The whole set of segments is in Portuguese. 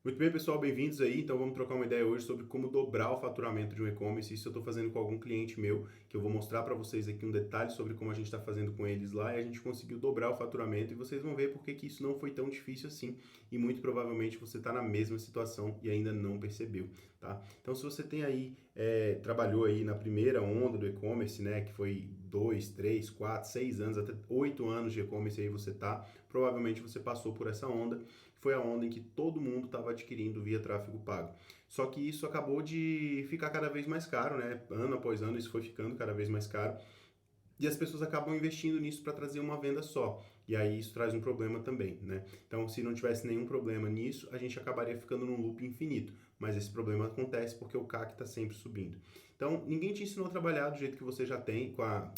Muito bem, pessoal, bem-vindos aí. Então vamos trocar uma ideia hoje sobre como dobrar o faturamento de um e-commerce. Isso eu estou fazendo com algum cliente meu, que eu vou mostrar para vocês aqui um detalhe sobre como a gente está fazendo com eles lá e a gente conseguiu dobrar o faturamento e vocês vão ver porque que isso não foi tão difícil assim e muito provavelmente você está na mesma situação e ainda não percebeu, tá? Então se você tem aí, trabalhou aí na primeira onda do e-commerce, né, que foi 2, 3, 4, 6 anos, até 8 anos de e-commerce aí você tá, provavelmente você passou por essa onda, foi a onda em que todo mundo estava adquirindo via tráfego pago. Só que isso acabou de ficar cada vez mais caro, né? Ano após ano isso foi ficando cada vez mais caro. E as pessoas acabam investindo nisso para trazer uma venda só. E aí isso traz um problema também, né? Então, se não tivesse nenhum problema nisso, a gente acabaria ficando num loop infinito. Mas esse problema acontece porque o CAC está sempre subindo. Então, ninguém te ensinou a trabalhar do jeito que você já tem,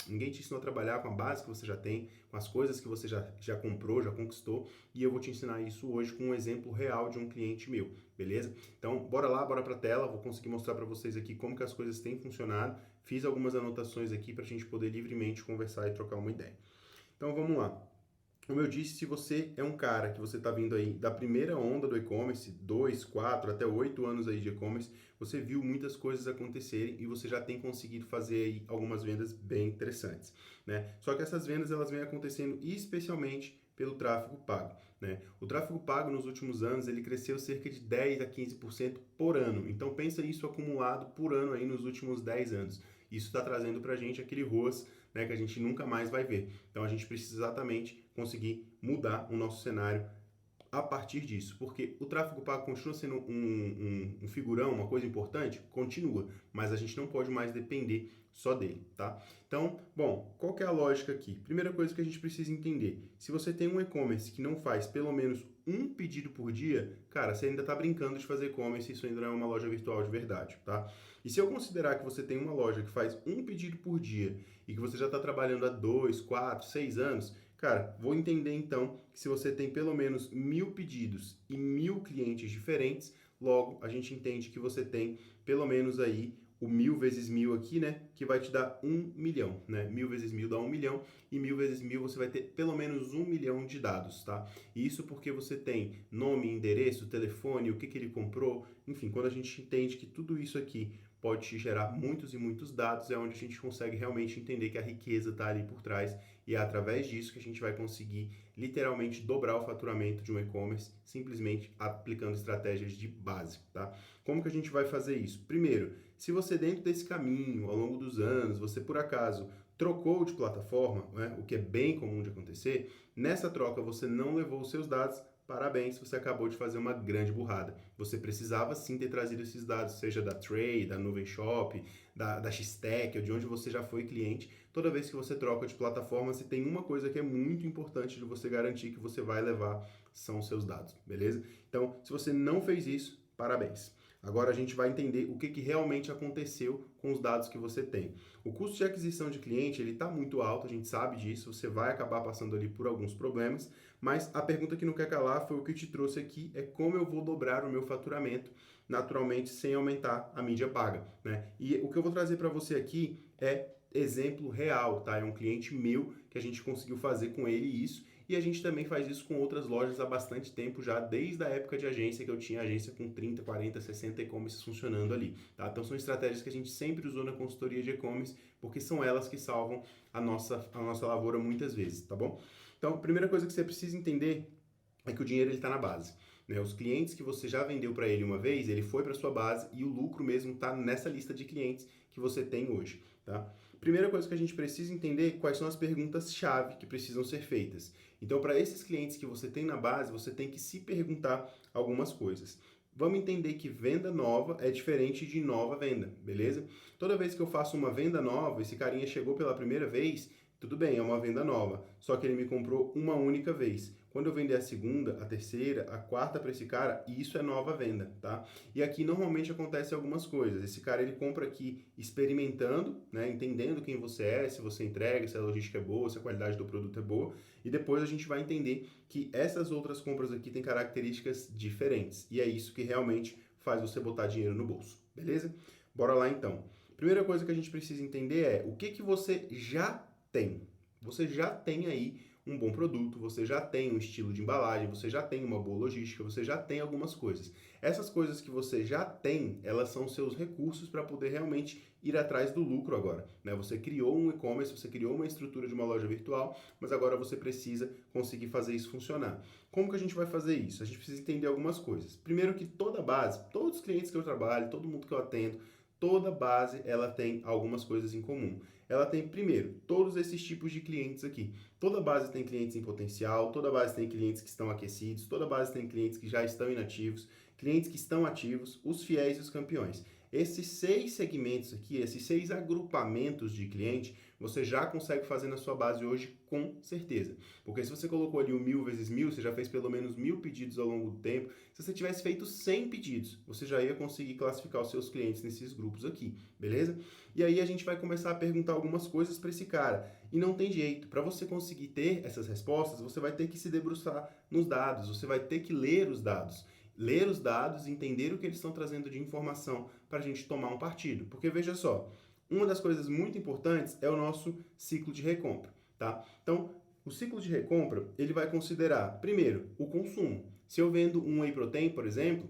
ninguém te ensinou a trabalhar com a base que você já tem, com as coisas que você já comprou, já conquistou, e eu vou te ensinar isso hoje com um exemplo real de um cliente meu, beleza? Então, bora lá, bora para a tela, vou conseguir mostrar para vocês aqui como que as coisas têm funcionado. Fiz algumas anotações aqui para a gente poder livremente conversar e trocar uma ideia. Então, vamos lá. Como eu disse, se você é um cara que você está vindo aí da primeira onda do e-commerce, 2, 4, até 8 anos aí de e-commerce, você viu muitas coisas acontecerem e você já tem conseguido fazer aí algumas vendas bem interessantes, né? Só que essas vendas elas vêm acontecendo especialmente pelo tráfego pago, né? O tráfego pago nos últimos anos ele cresceu cerca de 10 a 15% por ano. Então pensa isso acumulado por ano aí nos últimos 10 anos. Isso está trazendo para a gente aquele ROAS, né, que a gente nunca mais vai ver. Então a gente precisa exatamente conseguir mudar o nosso cenário a partir disso, porque o tráfego pago continua sendo um figurão, uma coisa importante? Continua, mas a gente não pode mais depender só dele, tá? Então, bom, qual que é a lógica aqui? Primeira coisa que a gente precisa entender, se você tem um e-commerce que não faz pelo menos um pedido por dia, cara, você ainda está brincando de fazer e-commerce, isso ainda não é uma loja virtual de verdade, tá? E se eu considerar que você tem uma loja que faz um pedido por dia e que você já está trabalhando há 2, 4, 6 anos, cara, vou entender então que se você tem pelo menos 1.000 pedidos e 1.000 clientes diferentes, logo a gente entende que você tem pelo menos aí o 1.000 vezes 1.000 aqui, né? Que vai te dar 1 milhão, né? 1.000 vezes 1.000 dá 1 milhão e 1.000 vezes 1.000 você vai ter pelo menos 1 milhão de dados, tá? E isso porque você tem nome, endereço, telefone, o que ele comprou, enfim, quando a gente entende que tudo isso aqui pode te gerar muitos e muitos dados, é onde a gente consegue realmente entender que a riqueza está ali por trás e é através disso que a gente vai conseguir literalmente dobrar o faturamento de um e-commerce simplesmente aplicando estratégias de base, tá? Como que a gente vai fazer isso? Primeiro, se você dentro desse caminho, ao longo dos anos, você por acaso trocou de plataforma, né, o que é bem comum de acontecer, nessa troca você não levou os seus dados. Parabéns, você acabou de fazer uma grande burrada. Você precisava sim ter trazido esses dados, seja da Tray, da Nuvem Shop, da X-Tech, ou de onde você já foi cliente. Toda vez que você troca de plataforma, você tem uma coisa que é muito importante de você garantir que você vai levar, são os seus dados, beleza? Então, se você não fez isso, parabéns. Agora a gente vai entender o que realmente aconteceu com os dados que você tem. O custo de aquisição de cliente ele está muito alto, a gente sabe disso, você vai acabar passando ali por alguns problemas, mas a pergunta que não quer calar foi o que te trouxe aqui, é como eu vou dobrar o meu faturamento, naturalmente sem aumentar a mídia paga, né? E o que eu vou trazer para você aqui é exemplo real, tá? É um cliente meu que a gente conseguiu fazer com ele isso e a gente também faz isso com outras lojas há bastante tempo já, desde a época de agência, que eu tinha agência com 30, 40, 60 e-commerce funcionando ali, tá? Então são estratégias que a gente sempre usou na consultoria de e-commerce, porque são elas que salvam a nossa lavoura muitas vezes, tá bom? Então, a primeira coisa que você precisa entender é que o dinheiro está na base. Né? Os clientes que você já vendeu para ele uma vez, ele foi para sua base e o lucro mesmo está nessa lista de clientes que você tem hoje. Tá? Primeira coisa que a gente precisa entender é quais são as perguntas-chave que precisam ser feitas. Então, para esses clientes que você tem na base, você tem que se perguntar algumas coisas. Vamos entender que venda nova é diferente de nova venda, beleza? Toda vez que eu faço uma venda nova, esse carinha chegou pela primeira vez, tudo bem, é uma venda nova, só que ele me comprou uma única vez. Quando eu vender a segunda, a terceira, a quarta para esse cara, isso é nova venda, tá? E aqui normalmente acontece algumas coisas. Esse cara ele compra aqui experimentando, né, entendendo quem você é, se você entrega, se a logística é boa, se a qualidade do produto é boa, e depois a gente vai entender que essas outras compras aqui têm características diferentes. E é isso que realmente faz você botar dinheiro no bolso, beleza? Bora lá então. Primeira coisa que a gente precisa entender é o que você já tem. Você já tem aí um bom produto, você já tem um estilo de embalagem, você já tem uma boa logística, você já tem algumas coisas. Essas coisas que você já tem, elas são seus recursos para poder realmente ir atrás do lucro agora, né? Você criou um e-commerce, você criou uma estrutura de uma loja virtual, mas agora você precisa conseguir fazer isso funcionar. Como que a gente vai fazer isso? A gente precisa entender algumas coisas. Primeiro que toda base, todos os clientes que eu trabalho, todo mundo que eu atendo, toda base ela tem algumas coisas em comum. Ela tem, primeiro, todos esses tipos de clientes aqui. Toda base tem clientes em potencial, toda base tem clientes que estão aquecidos, toda base tem clientes que já estão inativos, clientes que estão ativos, os fiéis e os campeões. Esses 6 segmentos aqui, esses 6 agrupamentos de cliente, você já consegue fazer na sua base hoje com certeza. Porque se você colocou ali o 1000 vezes 1000, você já fez pelo menos 1000 pedidos ao longo do tempo. Se você tivesse feito 100 pedidos, você já ia conseguir classificar os seus clientes nesses grupos aqui, beleza? E aí a gente vai começar a perguntar algumas coisas para esse cara. E não tem jeito, para você conseguir ter essas respostas, você vai ter que se debruçar nos dados, você vai ter que ler os dados. Ler os dados, entender o que eles estão trazendo de informação para a gente tomar um partido. Porque veja só, uma das coisas muito importantes é o nosso ciclo de recompra, tá? Então, o ciclo de recompra, ele vai considerar, primeiro, o consumo. Se eu vendo um whey protein, por exemplo,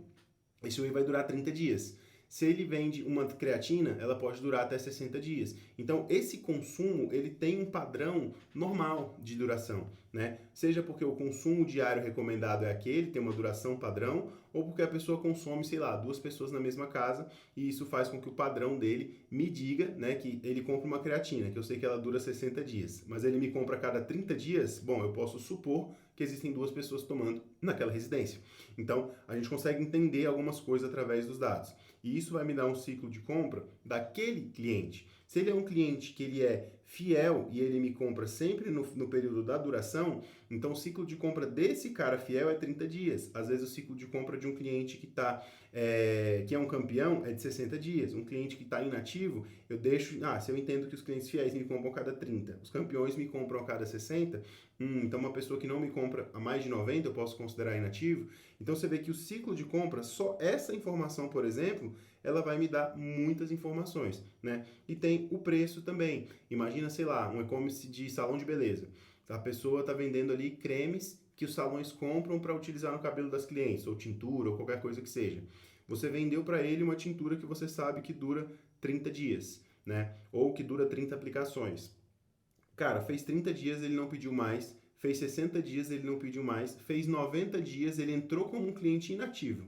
esse whey vai durar 30 dias. Se ele vende uma creatina, ela pode durar até 60 dias. Então, esse consumo, ele tem um padrão normal de duração, né? Seja porque o consumo diário recomendado é aquele, tem uma duração padrão, ou porque a pessoa consome, sei lá, 2 pessoas na mesma casa, e isso faz com que o padrão dele me diga, né, que ele compra uma creatina, que eu sei que ela dura 60 dias, mas ele me compra a cada 30 dias, bom, eu posso supor que existem 2 pessoas tomando naquela residência. Então, a gente consegue entender algumas coisas através dos dados. E isso vai me dar um ciclo de compra daquele cliente. Se ele é um cliente que ele é fiel e ele me compra sempre no período da duração, então o ciclo de compra desse cara fiel é 30 dias. Às vezes o ciclo de compra de um cliente que é um campeão é de 60 dias. Um cliente que está inativo, eu deixo... se eu entendo que os clientes fiéis me compram a cada 30, os campeões me compram a cada 60, então uma pessoa que não me compra a mais de 90 eu posso considerar inativo. Então você vê que o ciclo de compra, só essa informação, por exemplo, ela vai me dar muitas informações, né? E tem o preço também. Imagina, sei lá, um e-commerce de salão de beleza. A pessoa está vendendo ali cremes que os salões compram para utilizar no cabelo das clientes, ou tintura, ou qualquer coisa que seja. Você vendeu para ele uma tintura que você sabe que dura 30 dias, né? Ou que dura 30 aplicações. Cara, fez 30 dias, ele não pediu mais. Fez 60 dias, ele não pediu mais. Fez 90 dias, ele entrou como um cliente inativo.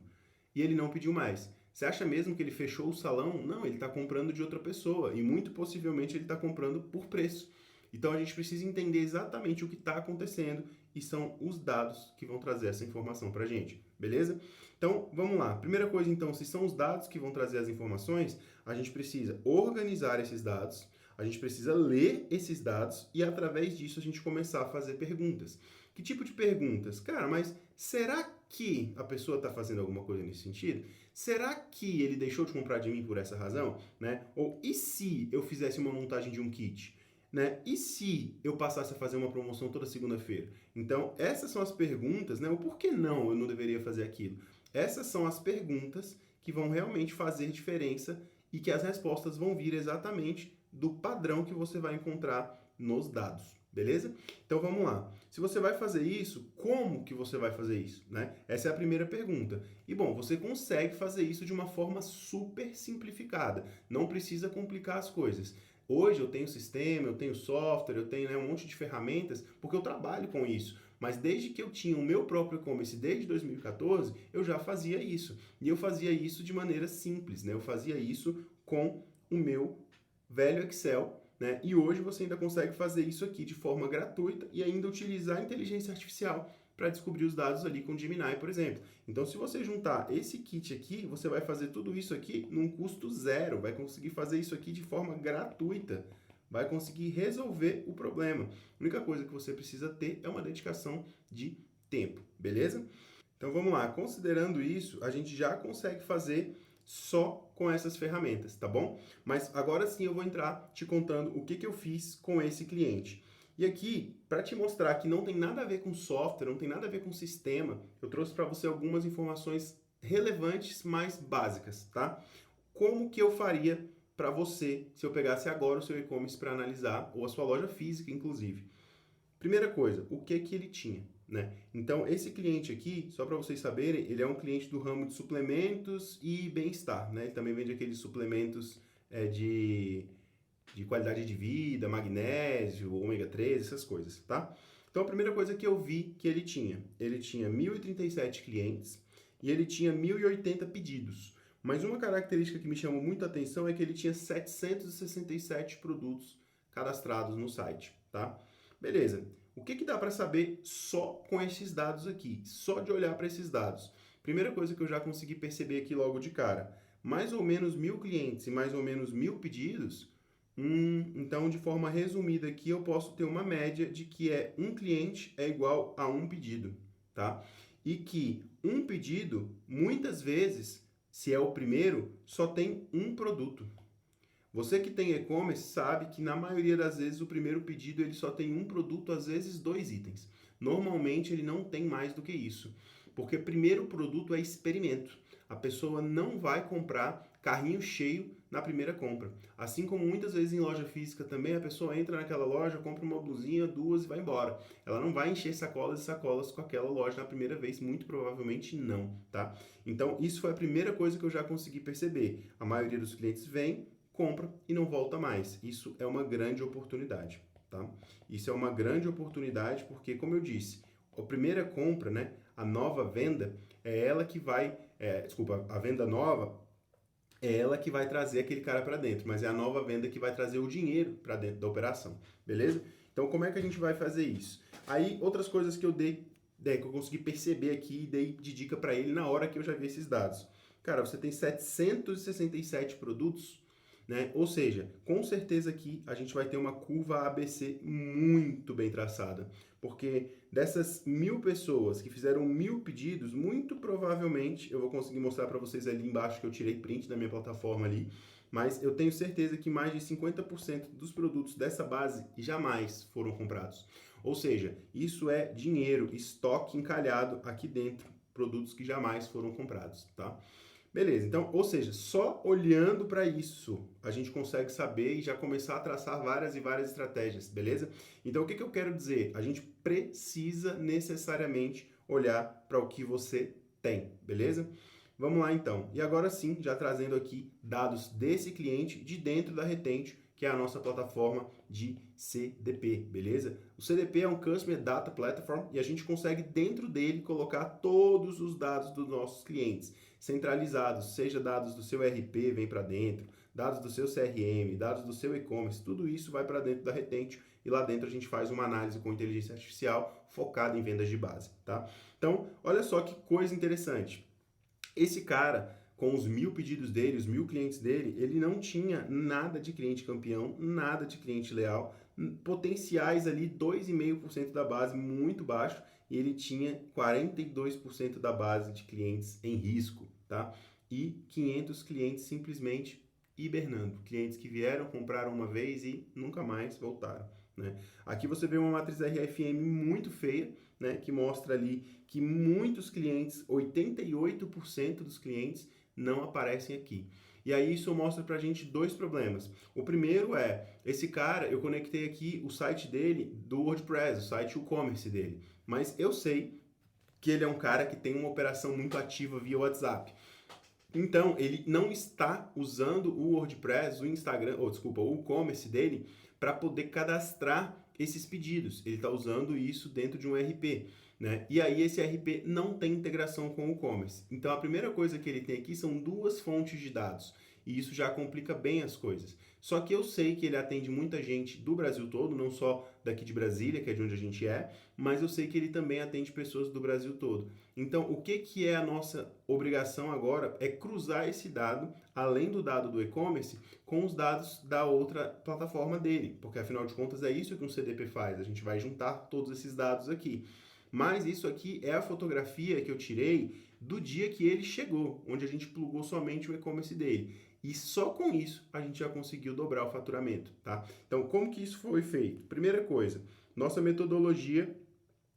E ele não pediu mais. Você acha mesmo que ele fechou o salão? Não, ele está comprando de outra pessoa. E muito possivelmente ele está comprando por preço. Então a gente precisa entender exatamente o que está acontecendo. E são os dados que vão trazer essa informação para a gente. Beleza? Então, vamos lá. Primeira coisa, então, se são os dados que vão trazer as informações, a gente precisa organizar esses dados. A gente precisa ler esses dados e, através disso, a gente começar a fazer perguntas. Que tipo de perguntas? Cara, mas será que a pessoa está fazendo alguma coisa nesse sentido? Será que ele deixou de comprar de mim por essa razão? Né? Ou e se eu fizesse uma montagem de um kit? Né? E se eu passasse a fazer uma promoção toda segunda-feira? Então, essas são as perguntas, né? O porquê não eu não deveria fazer aquilo? Essas são as perguntas que vão realmente fazer diferença e que as respostas vão vir exatamente do padrão que você vai encontrar nos dados, beleza? Então vamos lá. Se você vai fazer isso, como que você vai fazer isso, né? Essa é a primeira pergunta. E bom, você consegue fazer isso de uma forma super simplificada. Não precisa complicar as coisas. Hoje eu tenho sistema, eu tenho software, eu tenho, né, um monte de ferramentas, porque eu trabalho com isso. Mas desde que eu tinha o meu próprio e-commerce, desde 2014, eu já fazia isso. E eu fazia isso de maneira simples, né? Eu fazia isso com o meu velho Excel, né? E hoje você ainda consegue fazer isso aqui de forma gratuita e ainda utilizar a inteligência artificial para descobrir os dados ali com o Gemini, por exemplo. Então, se você juntar esse kit aqui, você vai fazer tudo isso aqui num custo zero, vai conseguir fazer isso aqui de forma gratuita, vai conseguir resolver o problema. A única coisa que você precisa ter é uma dedicação de tempo, beleza? Então, vamos lá. Considerando isso, a gente já consegue fazer só com essas ferramentas, tá bom? Mas agora sim eu vou entrar te contando o que eu fiz com esse cliente. E aqui, para te mostrar que não tem nada a ver com software, não tem nada a ver com sistema, eu trouxe para você algumas informações relevantes, mais básicas, tá? Como que eu faria para você, se eu pegasse agora o seu e-commerce para analisar, ou a sua loja física, inclusive? Primeira coisa, o que que ele tinha, né? Então, esse cliente aqui, só para vocês saberem, ele é um cliente do ramo de suplementos e bem-estar, né? Ele também vende aqueles suplementos de qualidade de vida, magnésio, ômega 3, essas coisas, tá? Então, a primeira coisa que eu vi que ele tinha 1.037 clientes e ele tinha 1.080 pedidos. Mas uma característica que me chamou muito a atenção é que ele tinha 767 produtos cadastrados no site, tá? Beleza. O que dá para saber só com esses dados aqui? Só de olhar para esses dados. Primeira coisa que eu já consegui perceber aqui logo de cara. Mais ou menos 1.000 clientes e mais ou menos 1.000 pedidos. Então, de forma resumida aqui, eu posso ter uma média de que um cliente é igual a um pedido, tá? E que um pedido, muitas vezes, se é o primeiro, só tem um produto. Você que tem e-commerce sabe que na maioria das vezes o primeiro pedido ele só tem um produto, às vezes 2 itens. Normalmente ele não tem mais do que isso, porque primeiro produto é experimento. A pessoa não vai comprar carrinho cheio na primeira compra. Assim como muitas vezes em loja física também, a pessoa entra naquela loja, compra uma blusinha, 2 e vai embora. Ela não vai encher sacolas e sacolas com aquela loja na primeira vez, muito provavelmente não, tá? Então isso foi a primeira coisa que eu já consegui perceber. A maioria dos clientes vem, compra e não volta mais. Isso é uma grande oportunidade, tá? Isso é uma grande oportunidade porque, como eu disse, a primeira compra, né, a nova venda, é ela que vai... a venda nova é ela que vai trazer aquele cara para dentro, mas é a nova venda que vai trazer o dinheiro para dentro da operação, beleza? Então, como é que a gente vai fazer isso? Aí, outras coisas que eu que eu consegui perceber aqui e dei de dica para ele na hora que eu já vi esses dados. Cara, você tem 767 produtos, né? Ou seja, com certeza aqui a gente vai ter uma curva ABC muito bem traçada, porque dessas 1.000 pessoas que fizeram 1.000 pedidos, muito provavelmente, eu vou conseguir mostrar para vocês ali embaixo que eu tirei print da minha plataforma ali, mas eu tenho certeza que mais de 50% dos produtos dessa base jamais foram comprados. Ou seja, isso é dinheiro, estoque encalhado aqui dentro, produtos que jamais foram comprados, tá? Beleza, então, ou seja, só olhando para isso a gente consegue saber e já começar a traçar várias e várias estratégias, beleza? Então, o que eu quero dizer? A gente precisa necessariamente olhar para o que você tem, beleza? Vamos lá então. E agora sim, já trazendo aqui dados desse cliente de dentro da Retente, que é a nossa plataforma de CDP, beleza? O CDP é um Customer Data Platform e a gente consegue dentro dele colocar todos os dados dos nossos clientes, centralizados, seja dados do seu RP, vem para dentro, dados do seu CRM, dados do seu e-commerce, tudo isso vai para dentro da Retente e lá dentro a gente faz uma análise com inteligência artificial focada em vendas de base, tá? Então, olha só que coisa interessante. Esse cara, com os 1.000 pedidos dele, os 1.000 clientes dele, ele não tinha nada de cliente campeão, nada de cliente leal, potenciais ali 2,5% da base, muito baixo, e ele tinha 42% da base de clientes em risco, tá? E 500 clientes simplesmente hibernando, clientes que vieram, compraram uma vez e nunca mais voltaram, né? Aqui você vê uma matriz RFM muito feia, né, que mostra ali que muitos clientes, 88% dos clientes não aparecem aqui. E aí isso mostra pra gente dois problemas. O primeiro é, esse cara, eu conectei aqui o site dele do WordPress, o site e-commerce dele. Mas eu sei que ele é um cara que tem uma operação muito ativa via WhatsApp. Então, ele não está usando o WordPress, o Instagram, o e-commerce dele para poder cadastrar esses pedidos. Ele está usando isso dentro de um RP, né? E aí esse RP não tem integração com o e-commerce. Então, a primeira coisa que ele tem aqui são duas fontes de dados. E isso já complica bem as coisas. Só que eu sei que ele atende muita gente do Brasil todo, não só daqui de Brasília, que é de onde a gente é, mas eu sei que ele também atende pessoas do Brasil todo. Então, o que é a nossa obrigação agora é cruzar esse dado, além do dado do e-commerce, com os dados da outra plataforma dele, porque afinal de contas é isso que um CDP faz, a gente vai juntar todos esses dados aqui. Mas isso aqui é a fotografia que eu tirei do dia que ele chegou, onde a gente plugou somente o e-commerce dele. E só com isso a gente já conseguiu dobrar o faturamento, tá? Então, como que isso foi feito? Primeira coisa, nossa metodologia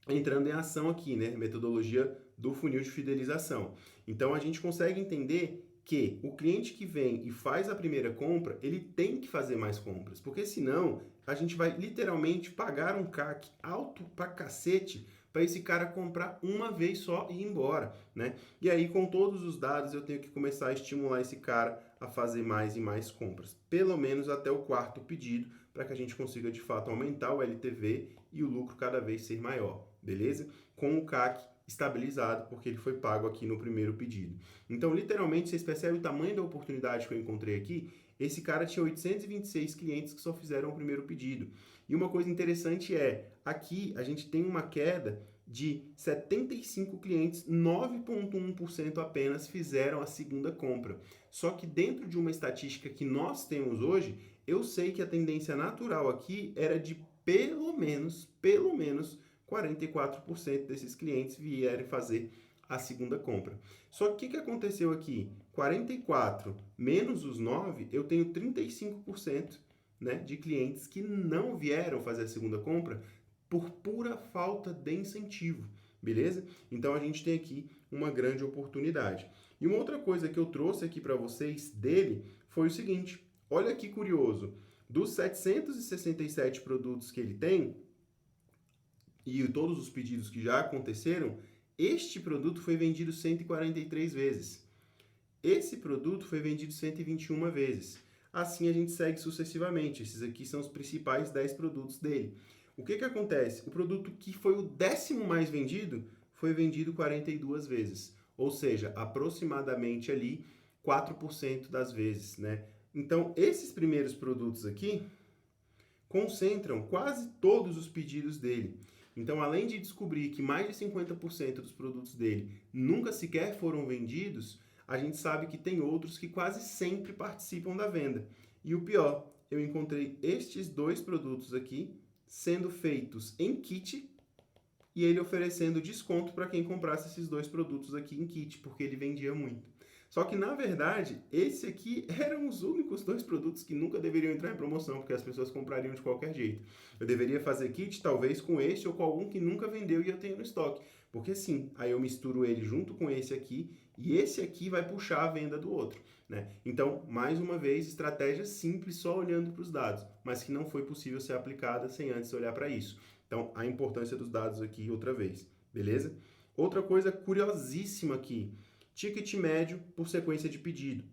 entrando em ação aqui, né? Metodologia do funil de fidelização. Então, a gente consegue entender que o cliente que vem e faz a primeira compra, ele tem que fazer mais compras, porque senão a gente vai literalmente pagar um CAC alto pra cacete para esse cara comprar uma vez só e ir embora, né? E aí, com todos os dados, eu tenho que começar a estimular esse cara a fazer mais e mais compras, pelo menos até o quarto pedido, para que a gente consiga de fato aumentar o LTV e o lucro cada vez ser maior, beleza? Com o CAC estabilizado, porque ele foi pago aqui no primeiro pedido. Então, literalmente, vocês percebem o tamanho da oportunidade que eu encontrei aqui? Esse cara tinha 826 clientes que só fizeram o primeiro pedido. E uma coisa interessante é, aqui a gente tem uma queda de 75 clientes, 9,1% apenas fizeram a segunda compra. Só que dentro de uma estatística que nós temos hoje, eu sei que a tendência natural aqui era de pelo menos 44% desses clientes vierem fazer a segunda compra. Só que o que aconteceu aqui? 44 menos os 9, eu tenho 35%, né, de clientes que não vieram fazer a segunda compra por pura falta de incentivo, beleza? Então a gente tem aqui uma grande oportunidade. E uma outra coisa que eu trouxe aqui para vocês dele foi o seguinte, olha que curioso, dos 767 produtos que ele tem, e todos os pedidos que já aconteceram, este produto foi vendido 143 vezes. Esse produto foi vendido 121 vezes. Assim a gente segue sucessivamente. Esses aqui são os principais 10 produtos dele. O que acontece? O produto que foi o 10º mais vendido foi vendido 42 vezes. Ou seja, aproximadamente ali 4% das vezes, né? Então, esses primeiros produtos aqui concentram quase todos os pedidos dele. Então, além de descobrir que mais de 50% dos produtos dele nunca sequer foram vendidos, a gente sabe que tem outros que quase sempre participam da venda. E o pior, eu encontrei estes 2 produtos aqui sendo feitos em kit e ele oferecendo desconto para quem comprasse esses 2 produtos aqui em kit, porque ele vendia muito. Só que, na verdade, esse aqui eram os únicos 2 produtos que nunca deveriam entrar em promoção, porque as pessoas comprariam de qualquer jeito. Eu deveria fazer kit, talvez, com esse ou com algum que nunca vendeu e eu tenho no estoque. Porque sim, aí eu misturo ele junto com esse aqui e esse aqui vai puxar a venda do outro, né? Então, mais uma vez, estratégia simples só olhando para os dados, mas que não foi possível ser aplicada sem antes olhar para isso. Então, a importância dos dados aqui outra vez, beleza? Outra coisa curiosíssima aqui, ticket médio por sequência de pedido.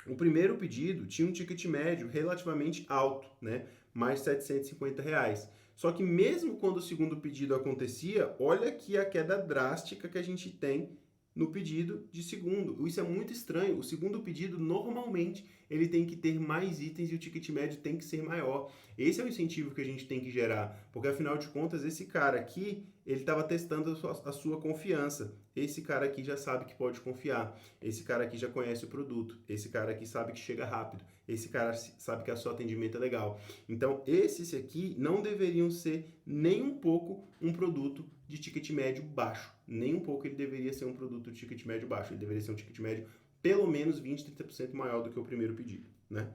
O primeiro pedido tinha um ticket médio relativamente alto, né? Mais R$ 750. Só que mesmo quando o segundo pedido acontecia, olha aqui a queda drástica que a gente tem no pedido de segundo. Isso é muito estranho. O segundo pedido, normalmente, ele tem que ter mais itens e o ticket médio tem que ser maior. Esse é o incentivo que a gente tem que gerar, porque afinal de contas, esse cara aqui, ele estava testando a sua confiança. Esse cara aqui já sabe que pode confiar. Esse cara aqui já conhece o produto. Esse cara aqui sabe que chega rápido. Esse cara sabe que o seu atendimento é legal. Então, esses aqui não deveriam ser nem um pouco um produto de ticket médio baixo. Nem um pouco ele deveria ser um produto de ticket médio baixo. Ele deveria ser um ticket médio pelo menos 20, 30% maior do que o primeiro pedido, né?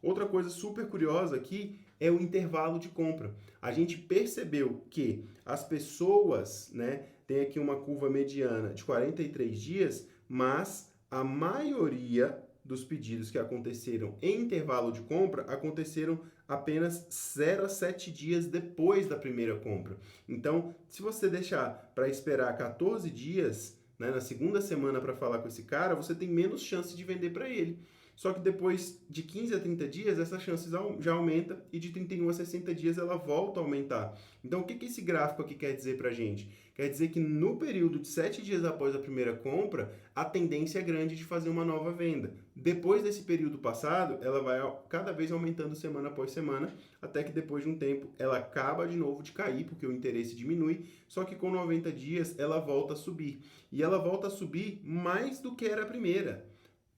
Outra coisa super curiosa aqui é o intervalo de compra. A gente percebeu que as pessoas, né, tem aqui uma curva mediana de 43 dias, mas a maioria dos pedidos que aconteceram em intervalo de compra aconteceram apenas 0 a 7 dias depois da primeira compra. Então, se você deixar para esperar 14 dias, né, na segunda semana para falar com esse cara, você tem menos chance de vender para ele. Só que depois de 15 a 30 dias, essa chance já aumenta e de 31 a 60 dias ela volta a aumentar. Então, o que esse gráfico aqui quer dizer para a gente? Quer dizer que no período de 7 dias após a primeira compra, a tendência é grande de fazer uma nova venda. Depois desse período passado, ela vai cada vez aumentando semana após semana, até que depois de um tempo ela acaba de novo de cair, porque o interesse diminui, só que com 90 dias ela volta a subir. E ela volta a subir mais do que era a primeira.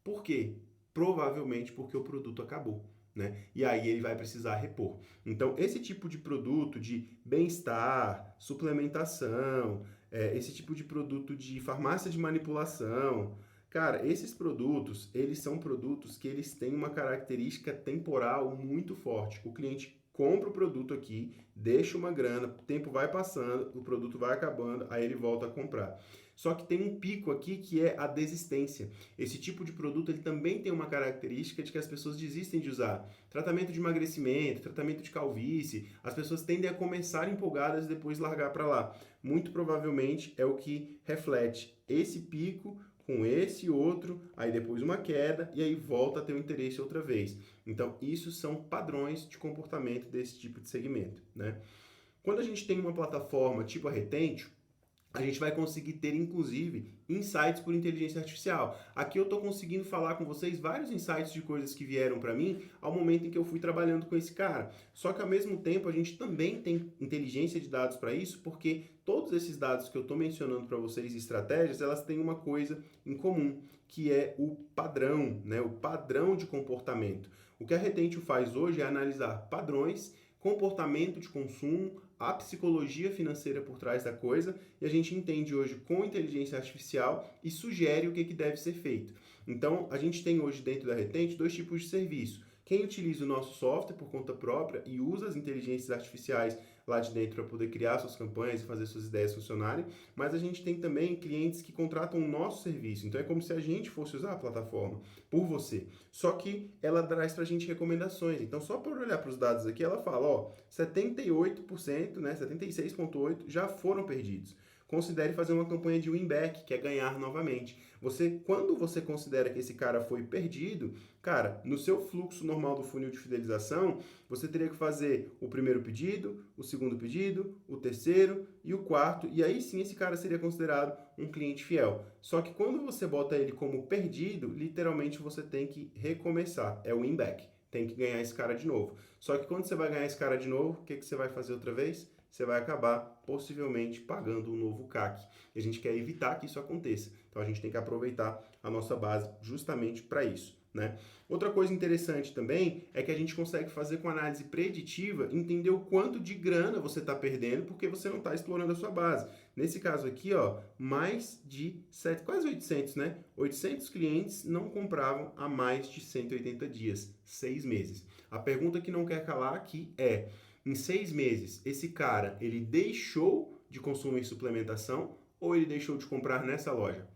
Por quê? Provavelmente porque o produto acabou, né? E aí ele vai precisar repor. Então, esse tipo de produto de bem-estar, suplementação, esse tipo de produto de farmácia de manipulação, cara, esses produtos, eles são produtos que eles têm uma característica temporal muito forte. O cliente compra o produto aqui, deixa uma grana, o tempo vai passando, o produto vai acabando, aí ele volta a comprar. Só que tem um pico aqui que é a desistência. Esse tipo de produto ele também tem uma característica de que as pessoas desistem de usar. Tratamento de emagrecimento, tratamento de calvície, as pessoas tendem a começar empolgadas e depois largar para lá. Muito provavelmente é o que reflete esse pico com esse outro, aí depois uma queda e aí volta a ter o interesse outra vez. Então, isso são padrões de comportamento desse tipo de segmento, né? Quando a gente tem uma plataforma tipo a Retentio, a gente vai conseguir ter, inclusive, insights por inteligência artificial. Aqui eu estou conseguindo falar com vocês vários insights de coisas que vieram para mim ao momento em que eu fui trabalhando com esse cara. Só que, ao mesmo tempo, a gente também tem inteligência de dados para isso, porque todos esses dados que eu estou mencionando para vocês, estratégias, elas têm uma coisa em comum, que é o padrão, né? O padrão de comportamento. O que a Retentio faz hoje é analisar padrões, comportamento de consumo, a psicologia financeira por trás da coisa, e a gente entende hoje com inteligência artificial e sugere o que deve ser feito. Então, a gente tem hoje dentro da Retentio dois tipos de serviço. Quem utiliza o nosso software por conta própria e usa as inteligências artificiais lá de dentro para poder criar suas campanhas e fazer suas ideias funcionarem, mas a gente tem também clientes que contratam o nosso serviço. Então é como se a gente fosse usar a plataforma por você. Só que ela traz para a gente recomendações. Então só por olhar para os dados aqui, ela fala, ó, 78%, né, 76,8% já foram perdidos. Considere fazer uma campanha de win-back, que é ganhar novamente. Quando você considera que esse cara foi perdido, cara, no seu fluxo normal do funil de fidelização, você teria que fazer o primeiro pedido, o segundo pedido, o terceiro e o quarto, e aí sim esse cara seria considerado um cliente fiel. Só que quando você bota ele como perdido, literalmente você tem que recomeçar, é o win-back. Tem que ganhar esse cara de novo. Só que quando você vai ganhar esse cara de novo, o que você vai fazer outra vez? Você vai acabar possivelmente pagando um novo CAC. E a gente quer evitar que isso aconteça. Então a gente tem que aproveitar a nossa base justamente para isso, né? Outra coisa interessante também é que a gente consegue fazer com análise preditiva entender o quanto de grana você está perdendo porque você não está explorando a sua base. Nesse caso aqui, ó, mais de quase 800, né? 800 clientes não compravam há mais de 180 dias, 6 meses. A pergunta que não quer calar aqui é: em 6 meses, esse cara, ele deixou de consumir suplementação ou ele deixou de comprar nessa loja?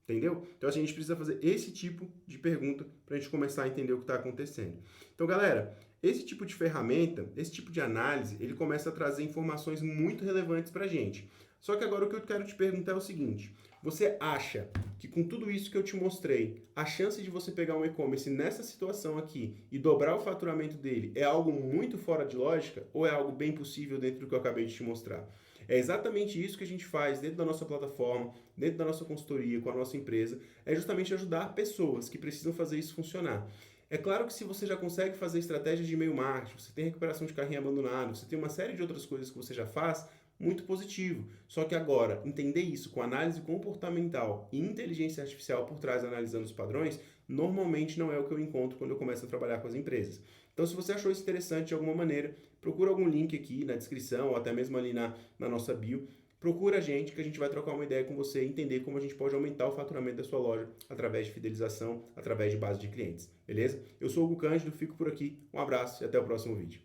Entendeu? Então, assim, a gente precisa fazer esse tipo de pergunta para a gente começar a entender o que está acontecendo. Então, galera, esse tipo de ferramenta, esse tipo de análise, ele começa a trazer informações muito relevantes para a gente. Só que agora o que eu quero te perguntar é o seguinte: você acha que com tudo isso que eu te mostrei, a chance de você pegar um e-commerce nessa situação aqui e dobrar o faturamento dele é algo muito fora de lógica ou é algo bem possível dentro do que eu acabei de te mostrar? É exatamente isso que a gente faz dentro da nossa plataforma, dentro da nossa consultoria, com a nossa empresa, é justamente ajudar pessoas que precisam fazer isso funcionar. É claro que se você já consegue fazer estratégias de e-mail marketing, você tem recuperação de carrinho abandonado, você tem uma série de outras coisas que você já faz, muito positivo. Só que agora, entender isso com análise comportamental e inteligência artificial por trás analisando os padrões, normalmente não é o que eu encontro quando eu começo a trabalhar com as empresas. Então, se você achou isso interessante de alguma maneira, procura algum link aqui na descrição ou até mesmo ali na nossa bio. Procura a gente que a gente vai trocar uma ideia com você e entender como a gente pode aumentar o faturamento da sua loja através de fidelização, através de base de clientes, beleza? Eu sou o Hugo Cândido, fico por aqui, um abraço e até o próximo vídeo.